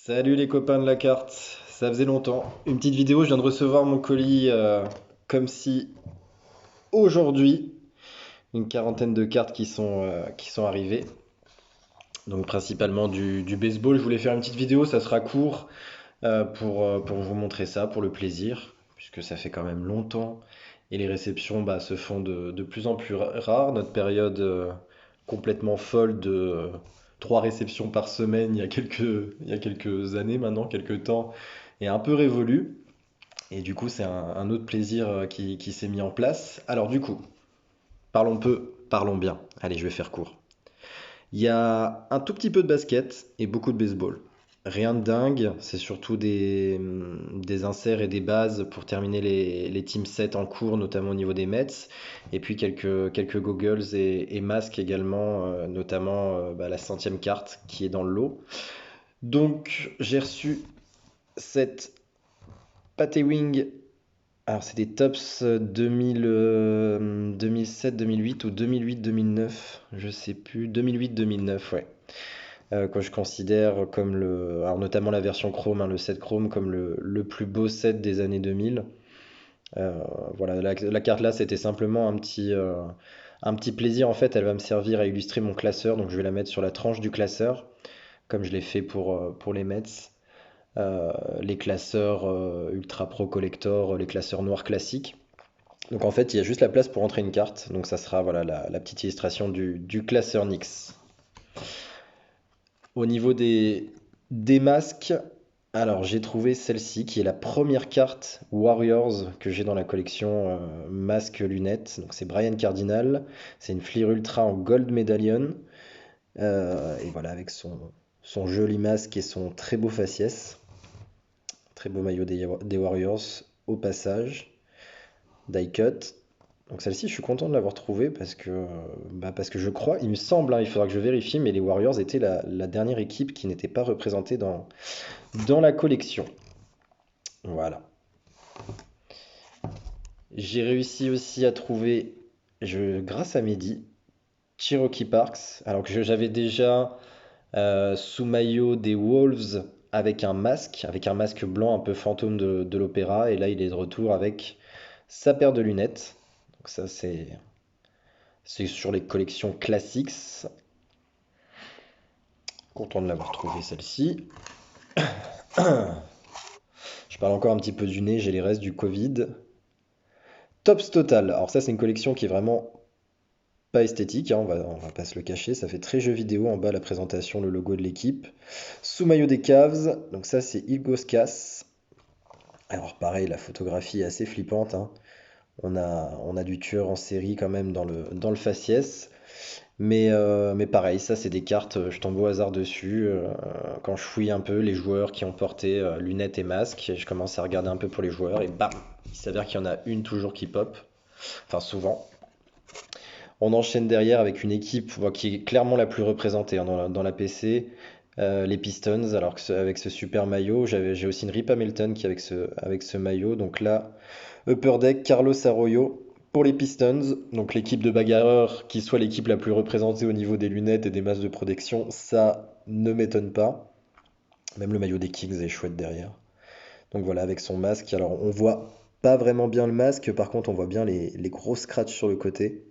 Salut les copains de la carte, ça faisait longtemps. Une petite vidéo, je viens de recevoir mon colis comme si aujourd'hui, une quarantaine de cartes qui sont arrivées. Donc principalement du baseball. Je voulais faire une petite vidéo, ça sera court pour vous montrer ça, pour le plaisir, puisque ça fait quand même longtemps. Et les réceptions se font de plus en plus rares. Notre période complètement folle de 3 réceptions par semaine il y a quelques années maintenant, quelques temps, est un peu révolue. Et du coup, c'est un autre plaisir qui s'est mis en place. Alors du coup, parlons peu, parlons bien. Allez, je vais faire court. Il y a un tout petit peu de basket et beaucoup de baseball. Rien de dingue, c'est surtout des inserts et des bases pour terminer les team sets en cours, notamment au niveau des Mets. Et puis quelques goggles et masques également, notamment la centième carte qui est dans le lot. Donc j'ai reçu cette Patewing. Alors c'est des tops 2000, 2007-2008 ou 2008-2009, je sais plus, 2008-2009, ouais. Que je considère comme alors notamment la version Chrome, hein, le set Chrome, comme le plus beau set des années 2000. Euh, voilà, la carte là, c'était simplement un petit plaisir. En fait, elle va me servir à illustrer mon classeur, donc je vais la mettre sur la tranche du classeur, comme je l'ai fait pour les Mets. Euh, les classeurs Ultra Pro Collector, les classeurs noirs classiques. Donc en fait, il y a juste la place pour entrer une carte. Donc ça sera voilà la petite illustration du classeur Nyx. Au niveau des masques, alors j'ai trouvé celle-ci qui est la première carte Warriors que j'ai dans la collection masque lunettes. Donc c'est Brian Cardinal. C'est une Fleer Ultra en Gold Medallion. Et voilà avec son joli masque et son très beau faciès. Très beau maillot des Warriors au passage. Die cut. Donc celle-ci, je suis content de l'avoir trouvée parce que je crois, il me semble, hein, il faudra que je vérifie, mais les Warriors étaient la dernière équipe qui n'était pas représentée dans la collection. Voilà. J'ai réussi aussi à trouver, grâce à Mehdi, Cherokee Parks, alors que j'avais déjà sous maillot des Wolves avec un masque blanc un peu fantôme de l'opéra, et là il est de retour avec sa paire de lunettes. Donc ça c'est sur les collections classiques. Content de l'avoir trouvé celle-ci. Je parle encore un petit peu du nez, j'ai les restes du Covid. Tops Total. Alors ça c'est une collection qui est vraiment pas esthétique, hein, on va pas se le cacher. Ça fait très jeu vidéo en bas la présentation, le logo de l'équipe. Sous maillot des Cavs. Donc ça c'est Ilgauskas. Alors pareil, la photographie est assez flippante, hein. On a du tueur en série quand même dans le faciès. Mais pareil, ça c'est des cartes, je tombe au hasard dessus. Quand je fouille un peu les joueurs qui ont porté lunettes et masques, je commence à regarder un peu pour les joueurs et bam, il s'avère qu'il y en a une toujours qui pop, enfin souvent. On enchaîne derrière avec une équipe bon, qui est clairement la plus représentée hein, dans la PC, les Pistons, alors avec ce super maillot. J'ai aussi une Rip Hamilton qui est avec ce maillot. Donc là, Upper Deck, Carlos Arroyo pour les Pistons. Donc l'équipe de bagarreurs qui soit l'équipe la plus représentée au niveau des lunettes et des masques de protection, ça ne m'étonne pas. Même le maillot des Kings est chouette derrière. Donc voilà, avec son masque. Alors on voit pas vraiment bien le masque, par contre on voit bien les gros scratchs sur le côté.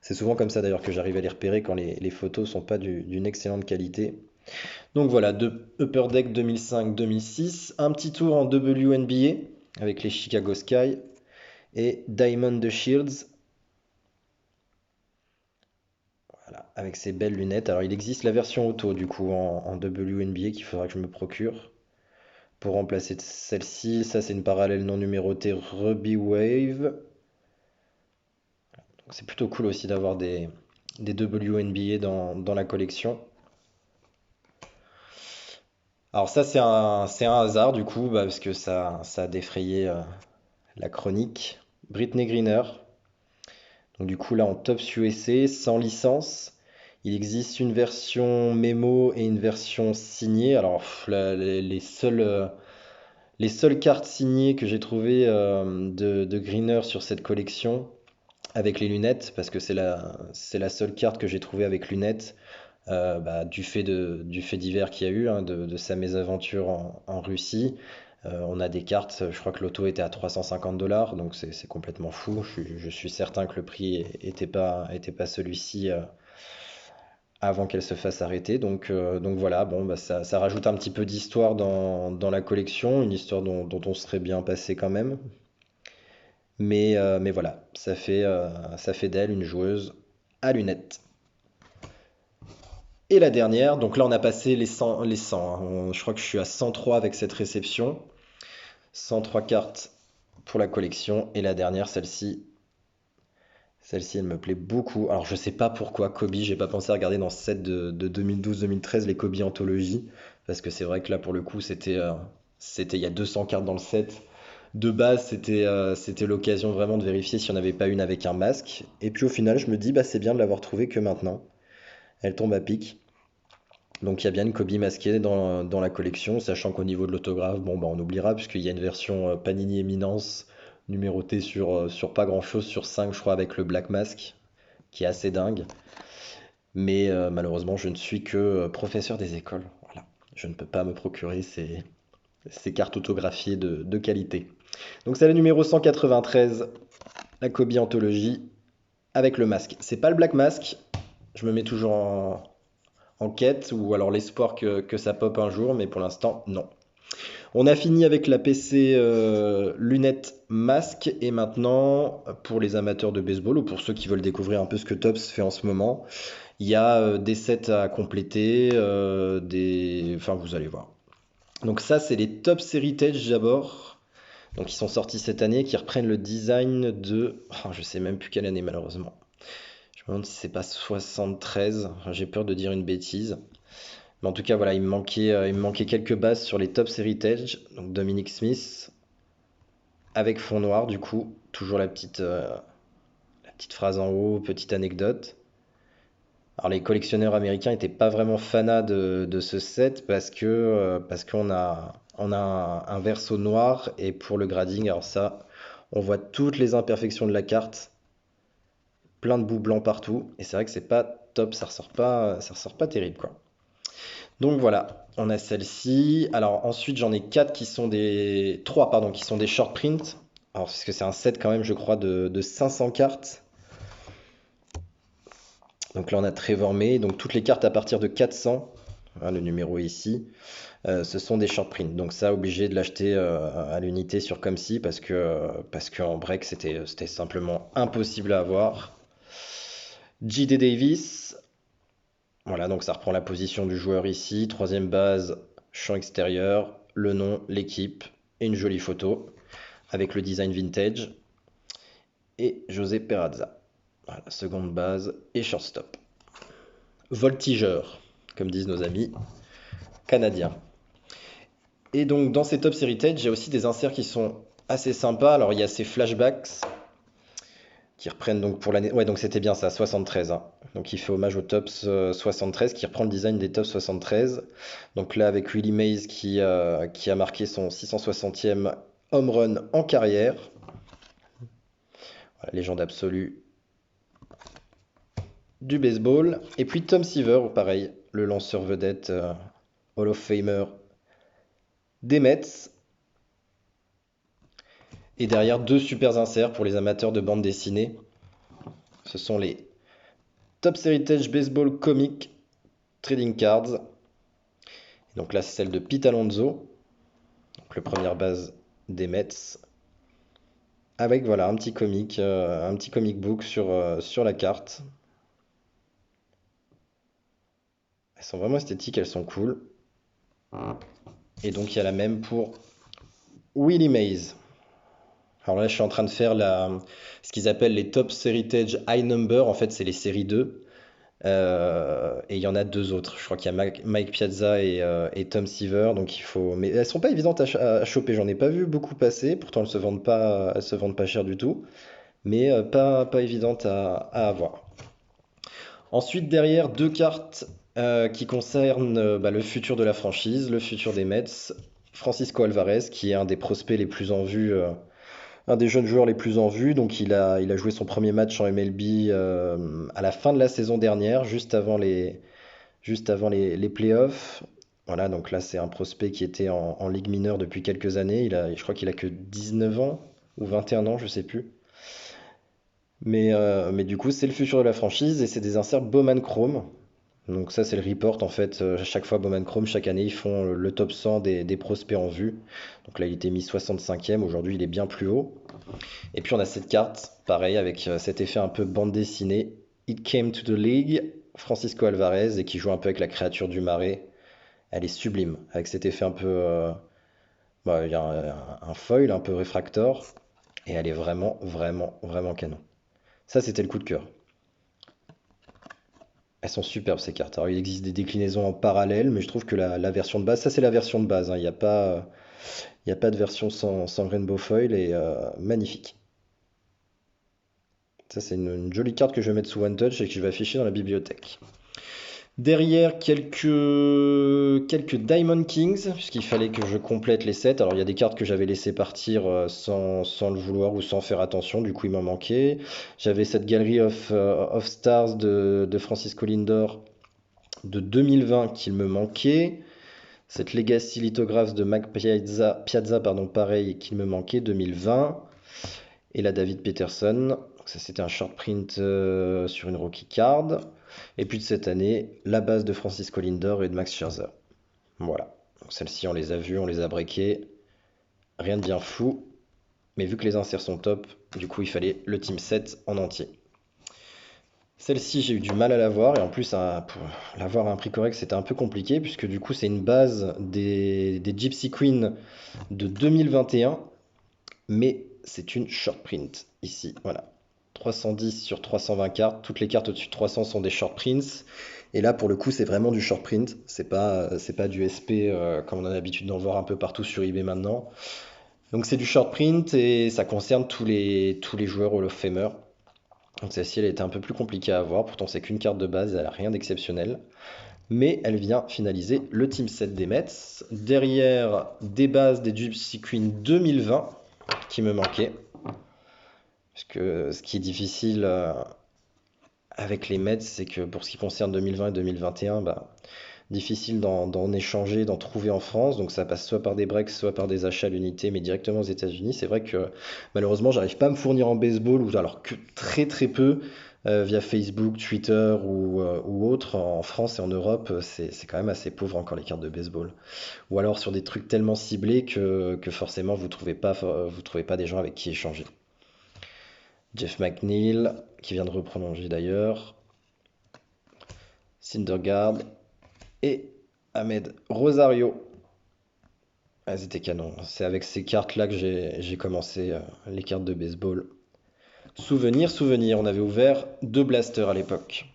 C'est souvent comme ça d'ailleurs que j'arrive à les repérer quand les photos sont pas d'une excellente qualité. Donc voilà, de Upper Deck 2005-2006, un petit tour en WNBA avec les Chicago Sky et Diamond the Shields. Voilà, avec ses belles lunettes. Alors il existe la version auto du coup en WNBA qu'il faudra que je me procure pour remplacer celle-ci. Ça c'est une parallèle non numérotée Ruby Wave. Donc, c'est plutôt cool aussi d'avoir des WNBA dans la collection. Alors ça c'est un hasard du coup parce que ça a défrayé la chronique. Britney Greener. Donc du coup là en Tops USA sans licence. Il existe une version mémo et une version signée. Alors les seules cartes signées que j'ai trouvées de Greener sur cette collection avec les lunettes, parce que c'est la seule carte que j'ai trouvée avec lunettes. du fait divers qu'il y a eu, hein, de sa mésaventure en Russie. On a des cartes, je crois que l'auto était à 350 $, donc c'est complètement fou. Je suis certain que le prix était pas celui-ci avant qu'elle se fasse arrêter. Donc voilà, bon, bah, ça rajoute un petit peu d'histoire dans la collection, une histoire dont on serait bien passé quand même. Mais voilà, ça fait d'elle une joueuse à lunettes. Et la dernière, donc là on a passé les 100, hein. Je crois que je suis à 103 avec cette réception. 103 cartes pour la collection. Et la dernière, celle-ci, elle me plaît beaucoup. Alors je sais pas pourquoi Kobe, j'ai pas pensé à regarder dans ce set de 2012-2013 les Kobe Anthology. Parce que c'est vrai que là pour le coup il y a 200 cartes dans le set. De base, c'était l'occasion vraiment de vérifier si on n'avait pas une avec un masque. Et puis au final, je me dis, bah c'est bien de l'avoir trouvé que maintenant. Elle tombe à pic. Donc il y a bien une Kobe masquée dans la collection, sachant qu'au niveau de l'autographe, bon bah on oubliera puisqu'il y a une version Panini Eminence numérotée sur pas grand-chose, sur 5 je crois avec le Black Mask, qui est assez dingue. Mais malheureusement je ne suis que professeur des écoles. Voilà. Je ne peux pas me procurer ces cartes autographiées de qualité. Donc c'est la numéro 193, la Kobe Anthology avec le masque. C'est pas le Black Mask, je me mets toujours en quête ou alors l'espoir que ça pop un jour, mais pour l'instant, non. On a fini avec la PC lunettes masque et maintenant, pour les amateurs de baseball ou pour ceux qui veulent découvrir un peu ce que Topps fait en ce moment, il y a des sets à compléter, enfin vous allez voir. Donc ça, c'est les Topps Heritage d'abord. Donc ils sont sortis cette année, qui reprennent le design de... Oh, je sais même plus quelle année malheureusement. Je me demande si c'est pas 73, j'ai peur de dire une bêtise. Mais en tout cas, voilà, il me manquait quelques bases sur les Topps Heritage. Donc Dominic Smith, avec fond noir, du coup. Toujours la petite phrase en haut, petite anecdote. Alors les collectionneurs américains n'étaient pas vraiment fanats de ce set parce on a un verso noir et pour le grading, alors ça, on voit toutes les imperfections de la carte, plein de bouts blancs partout et c'est vrai que c'est pas top, ça ressort pas terrible quoi. Donc voilà, on a celle-ci. Alors ensuite, j'en ai 4 qui sont des... 3 pardon, qui sont des short prints. Alors parce que c'est un set quand même, je crois, de 500 cartes. Donc là, on a Trevor May. Donc toutes les cartes à partir de 400, hein, le numéro est ici, ce sont des short prints. Donc ça, obligé de l'acheter à l'unité sur comme si parce qu'en break, c'était simplement impossible à avoir. J.D. Davis. Voilà, donc ça reprend la position du joueur ici. Troisième base, champ extérieur, le nom, l'équipe et une jolie photo avec le design vintage. Et José Perazza. Voilà, seconde base et shortstop. Voltigeur, comme disent nos amis canadiens. Et donc dans ces Top Heritage, j'ai aussi des inserts qui sont assez sympas. Alors il y a ces flashbacks qui reprennent donc pour l'année. Ouais, donc c'était bien ça, 73, hein. Donc il fait hommage au Tops 73, qui reprend le design des Tops 73. Donc là, avec Willie Mays qui a marqué son 660e home run en carrière. Voilà, légende absolue du baseball. Et puis Tom Seaver, pareil, le lanceur vedette Hall of Famer des Mets. Et derrière, deux super inserts pour les amateurs de bande dessinée. Ce sont les Topps Heritage Baseball Comic Trading Cards. Donc là, c'est celle de Pete Alonso, donc le première base des Mets, avec voilà un petit comic book sur la carte. Elles sont vraiment esthétiques, elles sont cool. Et donc il y a la même pour Willie Mays. Alors là, je suis en train de faire ce qu'ils appellent les Top Heritage High Number. En fait, c'est les séries 2. Et il y en a deux autres. Je crois qu'il y a Mike Piazza et Tom Seaver. Donc il faut. Mais elles sont pas évidentes à choper. J'en ai pas vu beaucoup passer. Pourtant, elles se vendent pas cher du tout. Mais pas évidentes à avoir. Ensuite, derrière, deux cartes qui concernent le futur de la franchise, le futur des Mets. Francisco Alvarez, qui est un des prospects les plus en vue, un des jeunes joueurs les plus en vue. Donc il a joué son premier match en MLB à la fin de la saison dernière, juste avant les playoffs. Voilà, donc là, c'est un prospect qui était en Ligue mineure depuis quelques années. Je crois qu'il a que 19 ans ou 21 ans, je sais plus. Mais du coup, c'est le futur de la franchise et c'est des inserts Bowman Chrome. Donc ça, c'est le report en fait. À chaque fois, Bowman Chrome, chaque année, ils font le top 100 des prospects en vue. Donc là, il était mis 65e. Aujourd'hui, il est bien plus haut. Et puis, on a cette carte, pareil, avec cet effet un peu bande dessinée. It came to the league, Francisco Alvarez, et qui joue un peu avec la créature du marais. Elle est sublime, avec cet effet un peu. Il y a un foil un peu réfractor. Et elle est vraiment, vraiment, vraiment canon. Ça, c'était le coup de cœur. Elles sont superbes ces cartes. Alors, il existe des déclinaisons en parallèle, mais je trouve que la version de base, ça c'est la version de base, hein. Il y a pas de version sans Rainbow Foil et magnifique. Ça c'est une jolie carte que je vais mettre sous One Touch et que je vais afficher dans la bibliothèque. Derrière, quelques Diamond Kings, puisqu'il fallait que je complète les sets. Alors, il y a des cartes que j'avais laissé partir sans le vouloir ou sans faire attention, du coup, il m'en manquait. J'avais cette Gallery of Stars de Francisco Lindor de 2020 qu'il me manquait. Cette Legacy Lithographes de Mac Piazza, pardon, pareil, qu'il me manquait, 2020. Et la David Peterson. Donc ça, c'était un short print sur une rookie card. Et puis de cette année, la base de Francisco Lindor et de Max Scherzer. Voilà. Donc celles-ci, on les a vues, on les a breakées. Rien de bien fou. Mais vu que les inserts sont top, du coup, il fallait le team set en entier. Celle-ci, j'ai eu du mal à l'avoir et en plus, pour l'avoir à un prix correct, c'était un peu compliqué puisque du coup, c'est une base des Gypsy Queen de 2021, mais c'est une short print ici. Voilà, 310 sur 320 cartes. Toutes les cartes au-dessus de 300 sont des short prints. Et là, pour le coup, c'est vraiment du short print. C'est pas du SP comme on a l'habitude d'en voir un peu partout sur eBay maintenant. Donc c'est du short print et ça concerne tous les joueurs Hall of Famer. Donc celle-ci, elle était un peu plus compliquée à avoir. Pourtant, c'est qu'une carte de base, elle n'a rien d'exceptionnel. Mais elle vient finaliser le team set des Mets. Derrière, des bases des Gypsy Queen 2020 qui me manquaient. Parce que ce qui est difficile avec les Mets, c'est que pour ce qui concerne 2020 et 2021, bah, difficile d'en échanger, d'en trouver en France. Donc ça passe soit par des breaks, soit par des achats à l'unité, mais directement aux États-Unis. C'est vrai que malheureusement, j'arrive pas à me fournir en baseball, ou alors que très très peu, via Facebook, Twitter ou autre. En France et en Europe, c'est quand même assez pauvre encore les cartes de baseball. Ou alors sur des trucs tellement ciblés que forcément vous trouvez pas des gens avec qui échanger. Jeff McNeil, qui vient de reprolonger d'ailleurs. Syndergaard et Ahmed Rosario. Ah, c'était canon. C'est avec ces cartes-là que j'ai commencé les cartes de baseball. Souvenir, souvenir. On avait ouvert deux blasters à l'époque.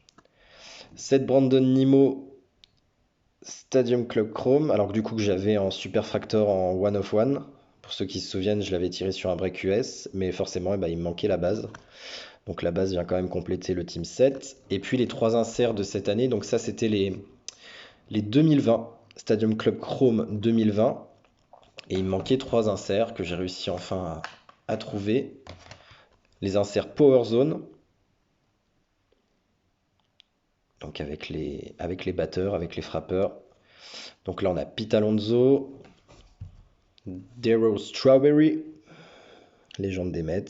Cette Brandon Nimmo Stadium Club Chrome. Alors que du coup que j'avais en Super Fractor en One of One. Pour ceux qui se souviennent, je l'avais tiré sur un break US. Mais forcément, eh ben, il me manquait la base. Donc la base vient quand même compléter le team set. Et puis les trois inserts de cette année. Donc ça, c'était les 2020. Stadium Club Chrome 2020. Et il me manquait trois inserts que j'ai réussi enfin à trouver. Les inserts Power Zone, donc avec les batteurs, avec les frappeurs. Donc là on a Pete Alonso, Darryl Strawberry, légende des Mets,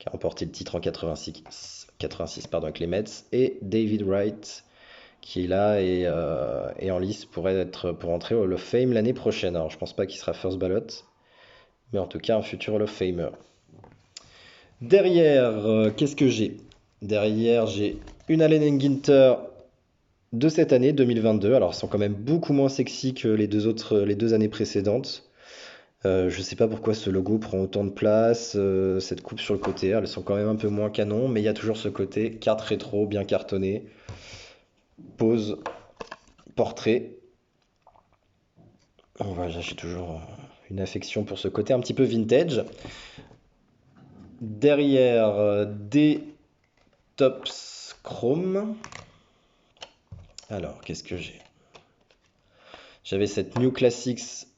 qui a remporté le titre en 86 pardon, avec les Mets, et David Wright, qui est là et en lice pour entrer au Hall of Fame l'année prochaine. Alors je pense pas qu'il sera first ballot, mais en tout cas un futur Hall of Famer. Derrière, qu'est-ce que j'ai? Derrière, j'ai une Allen Enginter de cette année 2022. Alors, elles sont quand même beaucoup moins sexy que les deux années précédentes. Je sais pas pourquoi ce logo prend autant de place, cette coupe sur le côté, elles sont quand même un peu moins canon, mais il y a toujours ce côté carte rétro, bien cartonné, pose, portrait. Voilà, j'ai toujours une affection pour ce côté un petit peu vintage. Derrière, des Tops Chrome. Alors, qu'est-ce que j'ai? J'avais cette New Classics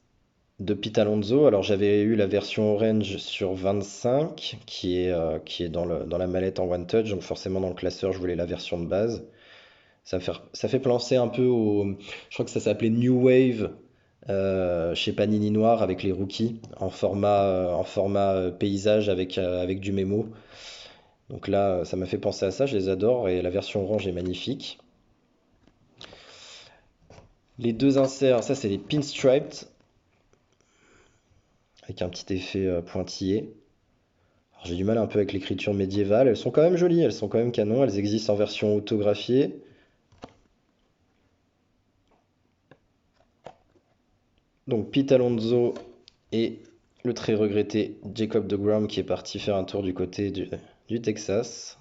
de Pete Alonso. Alors, j'avais eu la version orange sur 25 qui est dans la mallette en One Touch. Donc, forcément, dans le classeur, je voulais la version de base. Ça fait penser un peu au. Je crois que ça s'appelait New Wave chez Panini Noir avec les rookies en format paysage avec du mémo. Donc là, ça m'a fait penser à ça, je les adore et la version orange est magnifique. Les deux inserts, ça c'est les pinstriped avec un petit effet pointillé. Alors, j'ai du mal un peu avec l'écriture médiévale, elles sont quand même jolies, elles sont quand même canon, elles existent en version autographiée. Donc Pete Alonso et le très regretté Jacob deGrom qui est parti faire un tour du côté du Texas.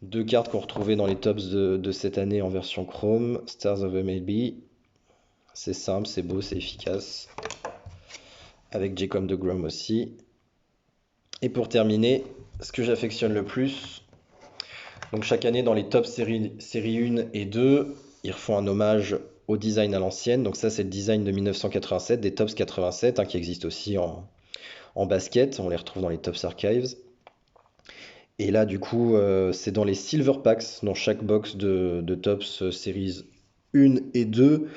Deux cartes qu'on retrouvait dans les tops de cette année en version Chrome, Stars of MLB. C'est simple, c'est beau, c'est efficace. Avec Jacob deGrom aussi. Et pour terminer, ce que j'affectionne le plus, donc chaque année dans les tops série 1 et 2, ils refont un hommage au design à l'ancienne. Donc ça c'est le design de 1987, des tops 87, hein, qui existent aussi en basket. On les retrouve dans les tops archives. Et là du coup c'est dans les silver packs, dans chaque box de tops series 1 et 2.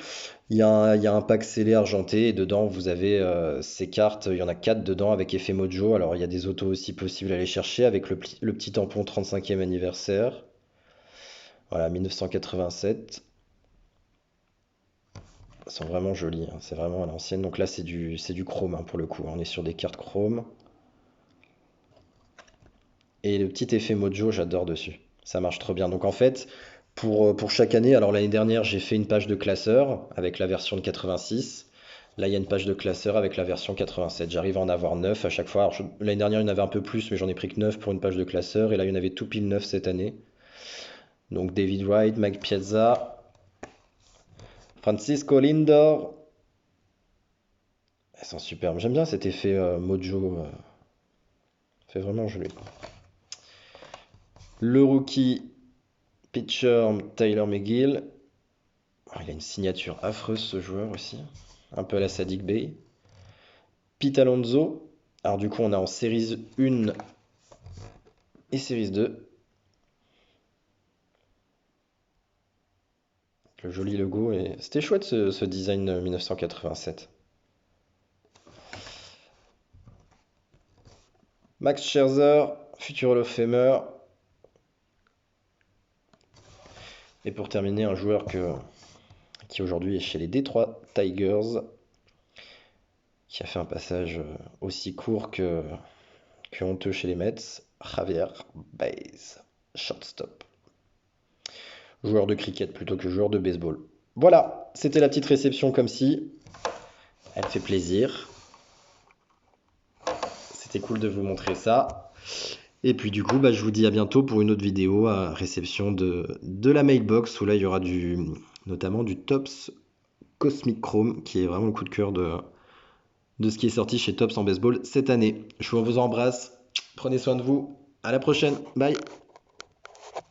Il y a un pack scellé argenté et dedans vous avez ces cartes, il y en a 4 dedans avec effet mojo. Alors il y a des autos aussi possibles à aller chercher avec le petit tampon 35e anniversaire. Voilà, 1987. Elles sont vraiment jolies, hein. C'est vraiment à l'ancienne. Donc là c'est du chrome, hein, pour le coup. On est sur des cartes chrome. Et le petit effet mojo, j'adore dessus. Ça marche trop bien. Donc en fait, pour chaque année, alors l'année dernière, j'ai fait une page de classeur avec la version de 86. Là, il y a une page de classeur avec la version 87. J'arrive à en avoir 9 à chaque fois. Alors, l'année dernière, il y en avait un peu plus, mais j'en ai pris que 9 pour une page de classeur. Et là, il y en avait tout pile 9 cette année. Donc David Wright, Mike Piazza, Francisco Lindor. Elles sont superbes. J'aime bien cet effet mojo. C'est vraiment joli. Le rookie pitcher Tyler McGill. Oh, il a une signature affreuse ce joueur aussi. Un peu à la Sadiq Bey. Pete Alonso. Alors du coup on a en Series 1 et Series 2. Le joli logo. Et c'était chouette ce design 1987. Max Scherzer, futur Hall of Famer. Et pour terminer, un joueur qui aujourd'hui est chez les Detroit Tigers, qui a fait un passage aussi court que honteux chez les Mets, Javier Baez, shortstop. Joueur de cricket plutôt que joueur de baseball. Voilà, c'était la petite réception comme si. Elle fait plaisir. C'était cool de vous montrer ça. Et puis du coup, bah, je vous dis à bientôt pour une autre vidéo à réception de la mailbox où là il y aura notamment du Topps Cosmic Chrome qui est vraiment le coup de cœur de ce qui est sorti chez Topps en baseball cette année. Je vous embrasse, prenez soin de vous, à la prochaine, bye.